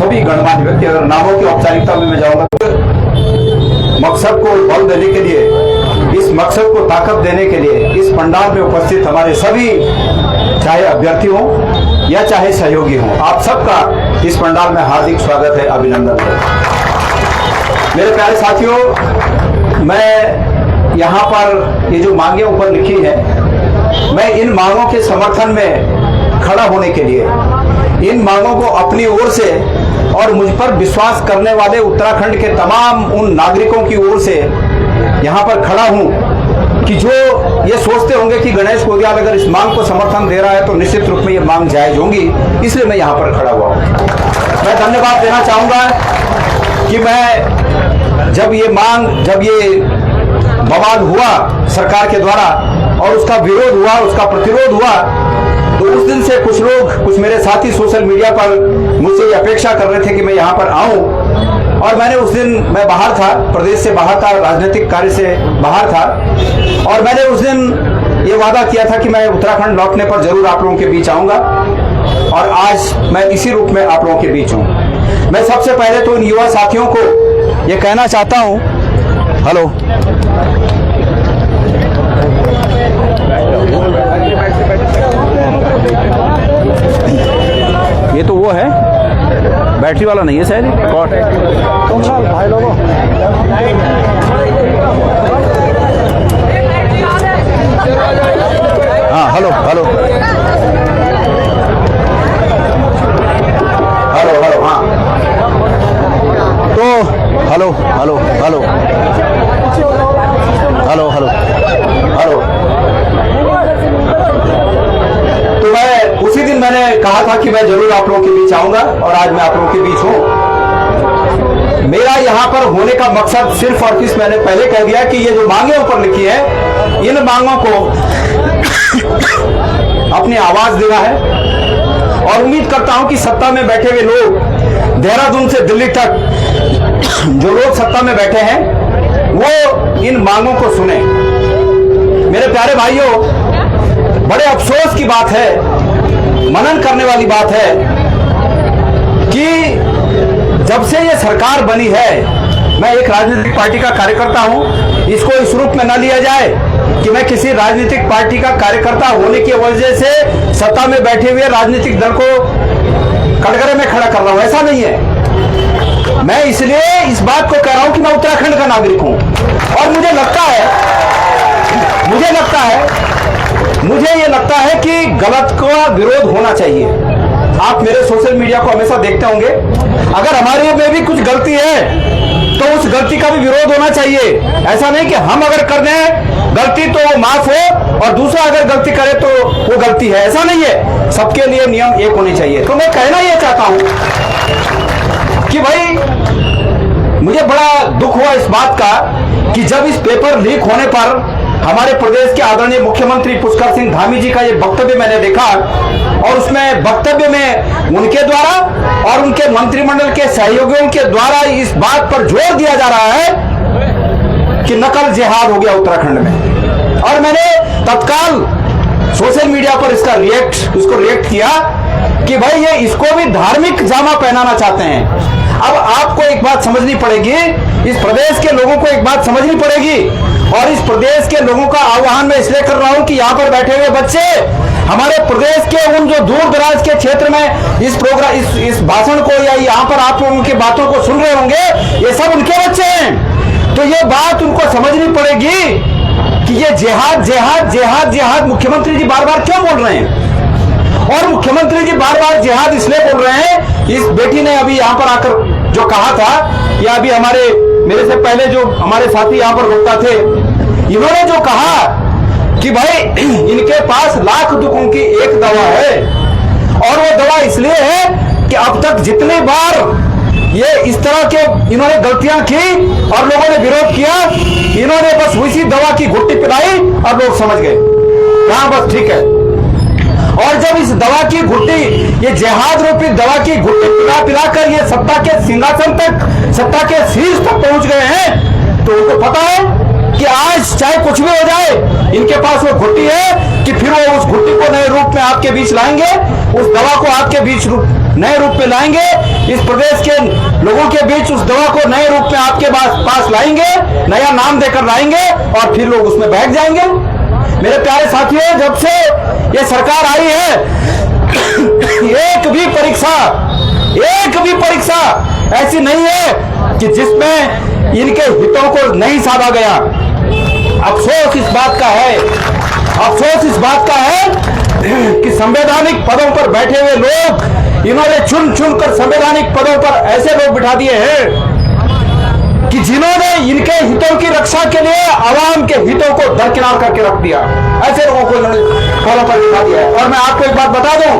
सभी गणमान्य व्यक्ति, अगर नामों की औपचारिकता में मैं जाऊंगा, मकसद को बल देने के लिए, इस मकसद को ताकत देने के लिए इस पंडाल में उपस्थित हमारे सभी, चाहे अभ्यर्थी हों या चाहे सहयोगी हों, आप सबका इस पंडाल में हार्दिक स्वागत है, अभिनंदन है। मेरे प्यारे साथियों, मैं यहाँ पर ये जो मांगे ऊपर लिखी है, मैं इन मांगों के समर्थन में खड़ा होने के लिए, इन मांगों को अपनी ओर से और मुझ पर विश्वास करने वाले उत्तराखंड के तमाम उन नागरिकों की ओर से यहाँ पर खड़ा हूँ कि जो ये सोचते होंगे कि गणेश कोदियाल अगर इस मांग को समर्थन दे रहा है तो निश्चित रूप में ये मांग जायज होगी, इसलिए मैं यहाँ पर खड़ा हुआ हूँ। मैं धन्यवाद देना चाहूँगा कि मैं जब ये बवाल हुआ सरकार के द्वारा और उसका विरोध हुआ, उसका प्रतिरोध हुआ, तो उस दिन से कुछ मेरे साथी सोशल मीडिया पर मुझसे ये अपेक्षा कर रहे थे कि मैं यहाँ पर आऊं, और मैंने उस दिन, मैं बाहर था, प्रदेश से बाहर था, राजनीतिक कार्य से बाहर था, और मैंने उस दिन ये वादा किया था कि मैं उत्तराखंड लौटने पर जरूर आप लोगों के बीच आऊंगा, और आज मैं इसी रूप में आप लोगों के बीच हूँ। मैं सबसे पहले तो इन युवा साथियों को ये कहना चाहता हूँ, हेलो, ये तो वो है, बैटरी वाला नहीं है शायद, कॉट है। भाई लोगों, हाँ, हेलो हेलो हेलो हेलो, हाँ, तो hello hello hello hello hello hello, तो मैं उसी दिन मैंने कहा था कि मैं जरूर आप लोगों के बीच आऊंगा, और आज मैं आप लोगों के बीच हूं। मेरा यहाँ पर होने का मकसद सिर्फ और सिर्फ, मैंने पहले कह दिया कि ये जो मांगे ऊपर लिखी है, इन मांगों को अपनी आवाज देना है, और उम्मीद करता हूं कि सत्ता में बैठे हुए लोग, देहरादून से दिल्ली तक जो लोग सत्ता में बैठे हैं, वो इन मांगों को सुने। मेरे प्यारे भाइयों, बड़े अफसोस की बात है, मनन करने वाली बात है कि जब से ये सरकार बनी है, मैं एक राजनीतिक पार्टी का कार्यकर्ता हूं, इसको इस रूप में न लिया जाए कि मैं किसी राजनीतिक पार्टी का कार्यकर्ता होने की वजह से सत्ता में बैठे हुए राजनीतिक दल को कटघरे में खड़ा कर रहा हूं, ऐसा नहीं है। मैं इसलिए इस बात को कह रहा हूं कि मैं उत्तराखंड का नागरिक हूं, और मुझे ये लगता है कि गलत का विरोध होना चाहिए। आप मेरे सोशल मीडिया को हमेशा देखते होंगे, अगर हमारे में भी कुछ गलती है तो उस गलती का भी विरोध होना चाहिए। ऐसा नहीं कि हम अगर कर दें गलती तो वो माफ हो, और दूसरा अगर गलती करे तो वो गलती है, ऐसा नहीं है। सबके लिए नियम एक होने चाहिए। तो मैं कहना यह चाहता हूं कि भाई, मुझे बड़ा दुख हुआ इस बात का कि जब इस पेपर लीक होने पर हमारे प्रदेश के आदरणीय मुख्यमंत्री पुष्कर सिंह धामी जी का ये वक्तव्य मैंने देखा, और उसमें वक्तव्य में उनके द्वारा और उनके मंत्रिमंडल के सहयोगियों के द्वारा इस बात पर जोर दिया जा रहा है कि नकल जिहाद हो गया उत्तराखंड में। और मैंने तत्काल सोशल मीडिया पर इसको रिएक्ट किया कि भाई ये इसको भी धार्मिक जामा पहनाना चाहते हैं। अब आपको एक बात समझनी पड़ेगी, इस प्रदेश के लोगों को एक बात समझनी पड़ेगी, और इस प्रदेश के लोगों का आह्वान मैं इसलिए कर रहा हूं कि यहाँ पर बैठे हुए बच्चे हमारे प्रदेश के उन जो दूर दराज के क्षेत्र में इस भाषण को या यहाँ पर आप लोगों की बातों को सुन रहे होंगे, ये सब उनके बच्चे हैं। तो ये बात उनको समझनी पड़ेगी कि ये जिहाद जिहाद जिहाद जिहाद मुख्यमंत्री जी बार बार क्यों बोल रहे हैं, और मुख्यमंत्री जी बार बार जिहाद इसलिए बोल रहे हैं। इस बेटी ने अभी यहाँ पर आकर जो कहा था, या अभी मेरे से पहले जो हमारे साथी यहाँ पर वक्ता थे, इन्होंने जो कहा कि भाई इनके पास लाख दुखों की एक दवा है, और वो दवा इसलिए है कि अब तक जितनी बार ये इस तरह के इन्होंने गलतियां की और लोगों ने विरोध किया, इन्होंने बस उसी दवा की घुट्टी पिलाई और लोग समझ गए, हाँ बस ठीक है। और जब इस दवा की घुट्टी, ये जिहाद रूपी दवा की घुट्टी पिला पिला कर ये सत्ता के सिंहासन तक, सत्ता के शीर्ष तक पहुंच गए हैं, तो उनको पता है कि आज चाहे कुछ भी हो जाए, इनके पास वो घुट्टी है कि फिर वो उस घुट्टी को नए रूप में आपके बीच लाएंगे, उस दवा को आपके बीच नए रूप में लाएंगे इस प्रदेश के लोगों के बीच उस दवा को नए रूप में आपके पास लाएंगे, नया नाम देकर लाएंगे और फिर लोग उसमें बैठ जाएंगे। मेरे प्यारे साथियों, जब से ये सरकार आई है एक भी परीक्षा ऐसी नहीं है कि जिसमें इनके हितों को नहीं साधा गया। अफसोस इस बात का है कि संवैधानिक पदों पर बैठे हुए लोग इन्होंने चुन कर संवैधानिक पदों पर ऐसे लोग बिठा दिए हैं कि जिन्होंने इनके हितों की रक्षा के लिए आवाम के हितों को दरकिनार करके रख दिया। ऐसे लोगों को इन्होंने पदों पर बिठा दिया है। और मैं आपको एक बात बता दूं,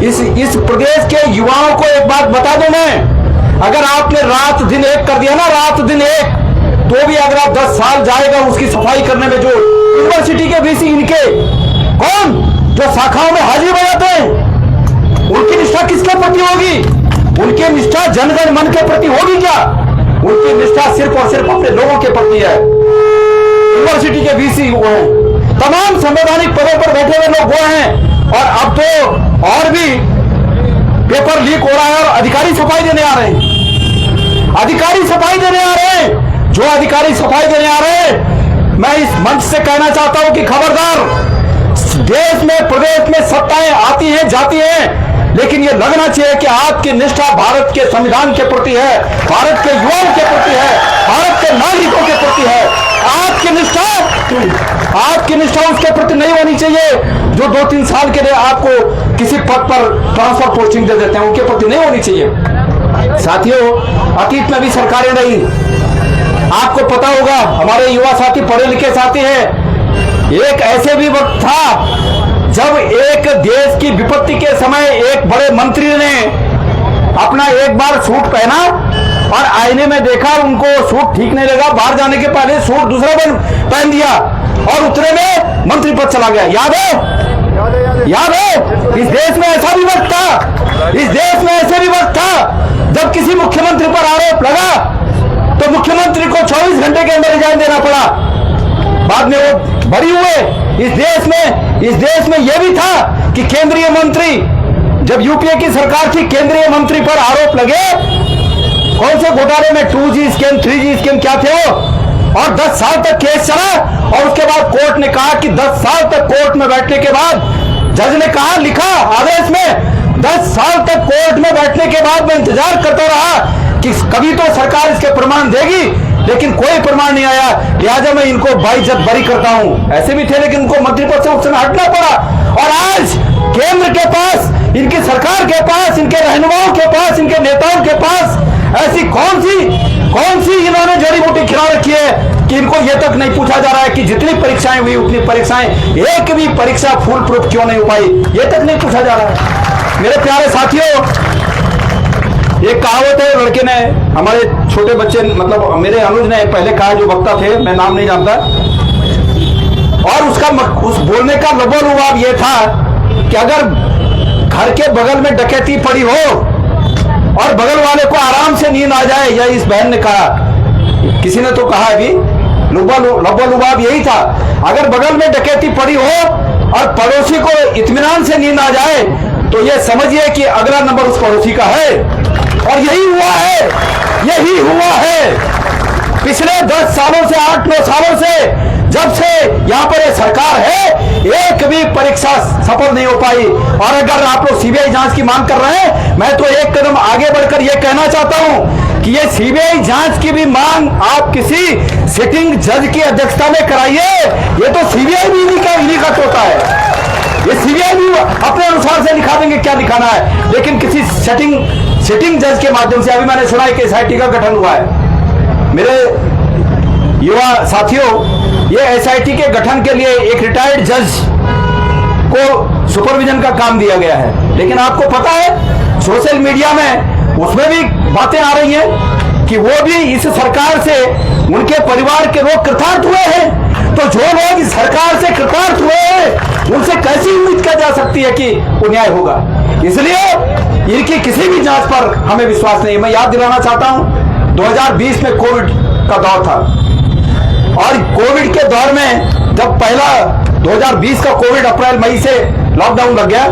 इस प्रदेश के युवाओं को एक बात बता दूं मैं, अगर आपने रात दिन एक कर दिया ना, रात दिन एक, तो भी अगर आप 10 साल जाएगा उसकी सफाई करने में। जो यूनिवर्सिटी के वीसी इनके कौन जो शाखाओं में हाजिरी बनाते हैं, उनकी निष्ठा किसके प्रति होगी? उनकी निष्ठा जनगण मन के प्रति होगी क्या? उनकी निष्ठा सिर्फ और सिर्फ अपने लोगों के प्रति है। यूनिवर्सिटी के वीसी वो हैं, तमाम संवैधानिक पदों पर बैठे हुए लोग वो हैं। और अब तो और भी पेपर लीक हो रहा है और अधिकारी सफाई देने आ रहे हैं। जो अधिकारी सफाई देने आ रहे हैं, मैं इस मंच से कहना चाहता हूं कि खबरदार, देश में प्रदेश में सत्ताएं आती हैं जाती हैं, लेकिन यह लगना चाहिए कि आपकी निष्ठा भारत के संविधान के प्रति है, भारत के युवाओं के प्रति है, भारत के नागरिकों के प्रति है। आपकी निष्ठा उसके प्रति नहीं होनी चाहिए जो 2-3 साल के लिए आपको किसी पद पर ट्रांसफर पोस्टिंग दे देते हैं, उनके प्रति नहीं होनी चाहिए। साथियों, अतीत में भी सरकारें रही, आपको पता होगा, हमारे युवा साथी पढ़े लिखे साथी हैं, एक ऐसे भी वक्त था जब एक देश की विपत्ति के समय एक बड़े मंत्री ने अपना एक बार सूट पहना और आईने में देखा, उनको सूट ठीक नहीं लगा, बाहर जाने के पहले सूट दूसरा पहन दिया और उतरे में मंत्री पद चला गया। याद है? इस देश में ऐसा भी वक्त था, इस देश में ऐसे भी वक्त था जब किसी मुख्यमंत्री पर आरोप लगा तो मुख्यमंत्री को 24 घंटे के अंदर रिजाइन देना पड़ा, बाद में वो बरी हुए। इस देश में यह भी था कि केंद्रीय मंत्री, जब यूपीए की सरकार थी, केंद्रीय मंत्री पर आरोप लगे, कौन से घोटाले में 2G स्कैम 3G स्कैम क्या थे वो, और 10 साल तक केस चला और उसके बाद कोर्ट ने कहा कि 10 साल तक कोर्ट में बैठने के बाद, जज ने कहा, लिखा आदेश में, 10 साल तक कोर्ट में बैठने के बाद मैं इंतजार करता रहा कि कभी तो सरकार इसके प्रमाण देगी, लेकिन कोई प्रमाण नहीं आया, लिहाजा मैं इनको बाइज्जत बरी करता हूं। ऐसे भी थे, लेकिन उनको मंत्री पद से उस समय हटना पड़ा। और आज केंद्र के पास, इनकी सरकार के पास, इनके रहनुमाओं के पास, इनके नेताओं के पास ऐसी कौन सी इन्होंने जड़ी बूटी खिला रखी है कि इनको यह तक नहीं पूछा जा रहा है कि जितनी परीक्षाएं हुई उतनी परीक्षाएं, एक भी परीक्षा फुल प्रूफ क्यों नहीं हो पाई, यह तक नहीं पूछा जा रहा है। मेरे प्यारे साथियों, एक कहावत है, लड़के ने, हमारे छोटे बच्चे, मतलब मेरे अनुज ने पहले कहा, जो वक्ता थे, मैं नाम नहीं जानता, और उस बोलने का लबोलुबाब यह था कि अगर घर के बगल में डकैती पड़ी हो और बगल वाले को आराम से नींद आ जाए, या इस बहन ने कहा, किसी ने तो कहा अभी, लबोलुबाब यही था, अगर बगल में डकैती पड़ी हो और पड़ोसी को इत्मीनान से नींद आ जाए तो यह समझिए कि अगला नंबर उस पड़ोसी का है। और यही हुआ है पिछले 10 सालों से, 8-9 सालों से, जब से यहाँ पर ये सरकार है, एक भी परीक्षा सफल नहीं हो पाई। और अगर आप लोग सीबीआई जांच की मांग कर रहे हैं, मैं तो एक कदम आगे बढ़कर यह कहना चाहता हूं कि ये सीबीआई जांच की भी मांग आप किसी सिटिंग जज की अध्यक्षता में कराइए। ये तो सीबीआई भी इन्हीं का तोता है, ये सीबीआई भी अपने अनुसार से लिखा देंगे क्या लिखाना है, लेकिन किसी सिटिंग जज के माध्यम से। अभी मैंने सुना है कि एसआईटी का गठन हुआ है। मेरे युवा साथियों, ये एसआईटी के गठन के लिए एक रिटायर्ड जज को सुपरविजन का काम दिया गया है, लेकिन आपको पता है सोशल मीडिया में उसमें भी बातें आ रही हैं कि वो भी इस सरकार से, उनके परिवार के लोग कृतार्थ हुए हैं। तो जो लोग इस सरकार से कृतार्थ हुए हैं, उनसे कैसी उम्मीद की जा सकती है कि न्याय होगा? इसलिए इनकी किसी भी जांच पर हमें विश्वास नहीं। मैं याद दिलाना चाहता हूं, 2020 में कोविड का दौर था, और कोविड के दौर में जब पहला 2020 का कोविड अप्रैल मई से लॉकडाउन लग गया,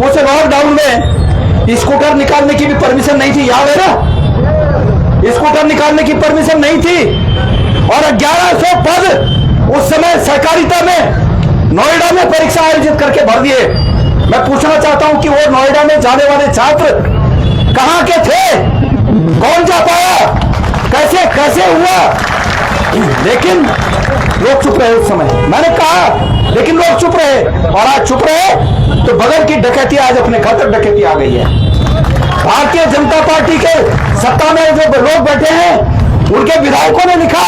उस लॉकडाउन में स्कूटर निकालने की भी परमिशन नहीं थी, याद है ना? स्कूटर निकालने की परमिशन नहीं थी। और 1100 पद उस समय सहकारिता में नोएडा में परीक्षा आयोजित करके भर दिए। मैं पूछना चाहता हूं कि वो नोएडा में जाने वाले छात्र कहां के थे? कौन जा पाया? कैसे कैसे हुआ? लेकिन लोग चुप रहे उस समय, मैंने कहा, लेकिन लोग चुप रहे। और आज चुप रहे तो बगल की डकैती आज अपने घर तक डकैती आ गई है। भारतीय जनता पार्टी के सत्ता में जो लोग बैठे हैं उनके विधायकों ने लिखा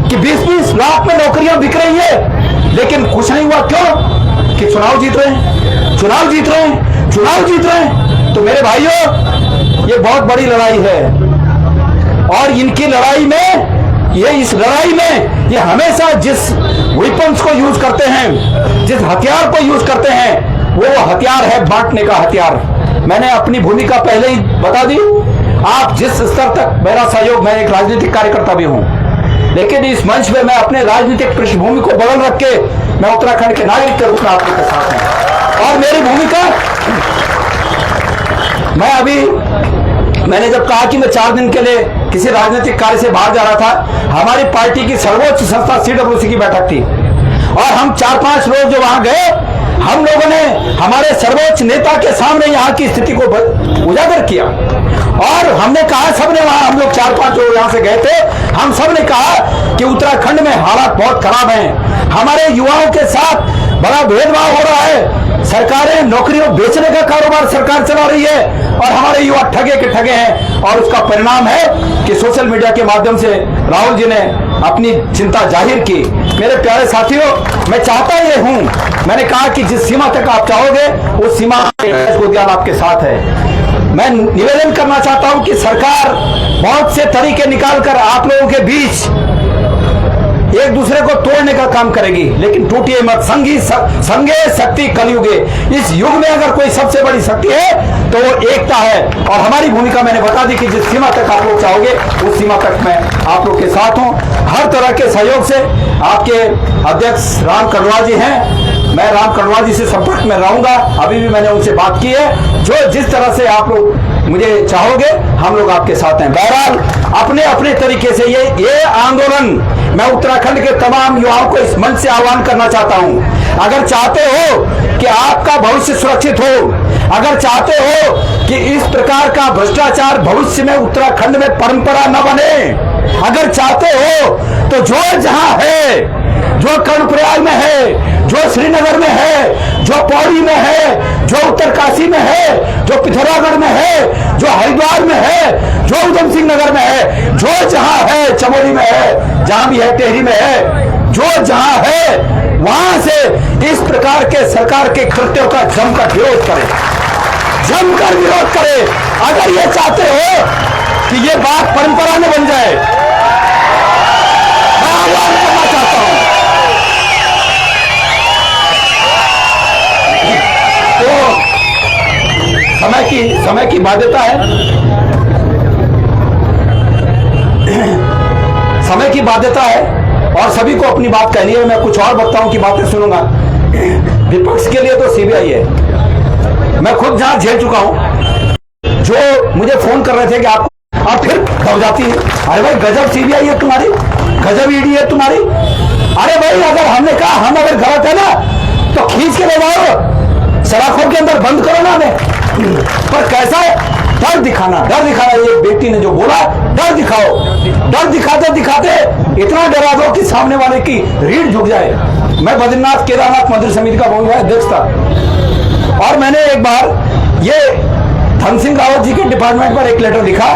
कि 20-20 लाख में नौकरियां बिक रही है, लेकिन कुछ नहीं हुआ। क्यों? कि चुनाव जीत रहे हैं, चुनाव जीत रहे हैं, चुनाव जीत रहे हैं। तो मेरे भाइयों, ये बहुत बड़ी लड़ाई है और इनकी लड़ाई में, इस लड़ाई में ये हमेशा जिस वेपन्स को यूज करते हैं, जिस हथियार को यूज करते हैं, वो हथियार है बांटने का हथियार। मैंने अपनी भूमिका पहले ही बता दी। आप जिस स्तर तक मेरा सहयोग, मैं एक राजनीतिक कार्यकर्ता भी हूं, लेकिन इस मंच में मैं अपने राजनीतिक पृष्ठभूमि को बदल रख के मैं उत्तराखंड के नागरिक के रूप में आपके साथ हूं। और मेरी भूमिका, मैंने जब कहा कि मैं 4 दिन के लिए किसी राजनीतिक कार्य से बाहर जा रहा था, हमारी पार्टी की सर्वोच्च संस्था CWC की बैठक थी और हम 4-5 लोग जो वहां गए, हम लोगों ने हमारे सर्वोच्च नेता के सामने यहाँ की स्थिति को उजागर किया और हमने कहा, सबने वहां, हम लोग 4-5 लोग यहाँ से गए थे, हम सब ने कहा कि उत्तराखंड में हालात बहुत खराब हैं, हमारे युवाओं के साथ बड़ा भेदभाव हो रहा है, सरकारें नौकरियों बेचने का कारोबार सरकार चला रही है और हमारे युवा ठगे के ठगे हैं। और उसका परिणाम है कि सोशल मीडिया के माध्यम से राहुल जी ने अपनी चिंता जाहिर की। मेरे प्यारे साथियों, मैं चाहता ये हूं, मैंने कहा कि जिस सीमा तक आप चाहोगे उस सीमा गोदियाल आपके साथ है। मैं निवेदन करना चाहता हूं कि सरकार बहुत से तरीके निकालकर आप लोगों के बीच एक दूसरे को तोड़ने का काम करेगी, लेकिन टूटिए मत। संगे शक्ति कलयुगे। इस युग में अगर कोई सबसे बड़ी शक्ति है तो वो एकता है। और हमारी भूमिका मैंने बता दी कि जिस सीमा तक आप लोग चाहोगे उस सीमा तक मैं आप लोग के साथ हूं। हर तरह के सहयोग से आपके अध्यक्ष राम कड़वा जी हैं, मैं राम कड़वा जी से संपर्क में रहूंगा, अभी भी मैंने उनसे बात की है। जो जिस तरह से आप लोग मुझे चाहोगे हम लोग आपके साथ हैं। बहरहाल अपने अपने तरीके से ये आंदोलन मैं उत्तराखंड के तमाम युवाओं को इस मंच से आह्वान करना चाहता हूं। अगर चाहते हो कि आपका भविष्य सुरक्षित हो, अगर चाहते हो कि इस प्रकार का भ्रष्टाचार भविष्य में उत्तराखंड में परंपरा न बने, अगर चाहते हो तो जो जहां है, जो कर्णप्रयाग में है, जो श्रीनगर में है, जो पौड़ी में है, जो उत्तरकाशी में है, जो पिथौरागढ़ में है, जो हरिद्वार में है, जो उधम सिंह नगर में है, जो जहां है, चमोली में है, जहां भी है, टेहरी में है, जो जहां है वहां से इस प्रकार के सरकार के कृत्यों का जमकर विरोध करे, जमकर विरोध करे। अगर ये चाहते हो कि ये बात परंपरा न बन जाए, मैं आह्वान करना चाहता हूं। तो समय की बाध्यता है, समय की बाध्यता है और सभी को अपनी बात कहनी है। मैं कुछ और वक्ताओं की बातें सुनूंगा। विपक्ष के लिए तो CBI है, मैं खुद जहां झेल चुका हूं। जो मुझे फोन कर रहे थे कि आप फिर दब जाती है, अरे भाई गजब CBI है तुम्हारी, गजब ED है तुम्हारी। अरे भाई अगर हमने कहा हम अगर गलत है ना तो खींच के ले जाओ, सलाखों के अंदर बंद करो ना हमें। पर कैसा डर दिखाना, ये बेटी ने जो बोला, डर दिखाओ, डर दिखाते दिखाते इतना डरा दो कि सामने वाले की रीढ़ झुक जाए। मैं बद्रीनाथ केदारनाथ मंदिर समिति का बहुत अध्यक्ष था और मैंने एक बार ये धन सिंह रावत जी के डिपार्टमेंट पर एक लेटर लिखा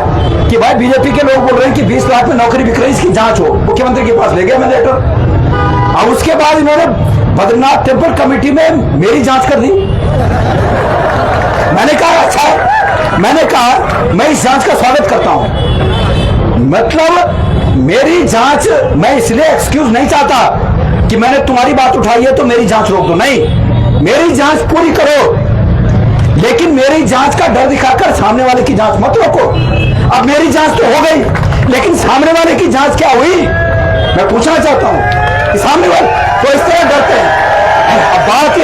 कि भाई बीजेपी के लोग बोल रहे हैं कि 20 लाख में नौकरी बिक रही, इसकी जांच हो। मुख्यमंत्री के पास ले गया मैं लेटर और उसके बाद इन्होंने बद्रीनाथ टेम्पल कमेटी में मेरी जांच कर दी। मैंने कहा अच्छा, मैंने कहा मैं इस जांच का स्वागत करता हूं। मतलब मेरी जांच, मैं इसलिए एक्सक्यूज नहीं चाहता कि मैंने तुम्हारी बात उठाई है तो मेरी जांच रोक दो, नहीं, मेरी जांच पूरी करो, लेकिन मेरी जांच का डर दिखाकर सामने वाले की जांच मत रोको। अब मेरी जांच तो हो गई, लेकिन सामने वाले की जांच क्या हुई, मैं पूछना चाहता हूं कि सामने वाले तो इस तरह डरते हैं। अब बात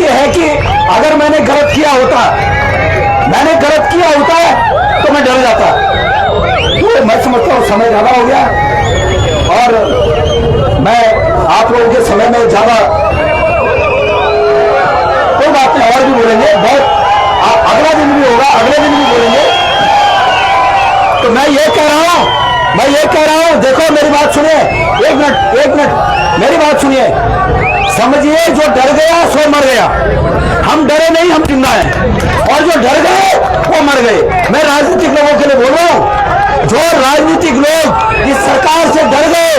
यह है कि अगर मैंने गलत किया होता मैंने गलत किया होता है तो मैं डर जाता। तो मैं समझता हूँ समय ज्यादा हो गया और मैं आप लोगों के समय में ज्यादा कोई बात नहीं, और भी बोलेंगे बहुत, अगला दिन भी होगा, अगले दिन भी बोलेंगे। तो मैं ये कह रहा हूं, देखो मेरी बात सुनिए, एक मिनट मेरी बात सुनिए। समझिए जो डर गया सो मर गया, हम डरे नहीं, हम जिंदा हैं, और जो डर गए वो मर गए। मैं राजनीतिक लोगों के लिए बोल रहा हूं, जो राजनीतिक लोग इस सरकार से डर गए,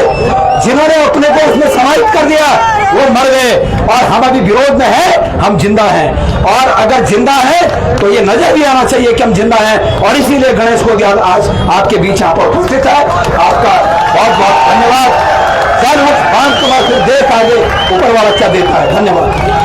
जिन्होंने अपने को उसमें समाहित कर दिया, वो मर गए, और हम अभी विरोध में हैं, हम जिंदा हैं। और अगर जिंदा है तो ये नजर भी आना चाहिए कि हम जिंदा हैं, और इसीलिए गणेश को आज आपके बीच यहाँ पर उपस्थित है। आपका बहुत बहुत धन्यवाद। कल उस बांध को फिर देख आगे ऊपर वाला क्या देता है। धन्यवाद।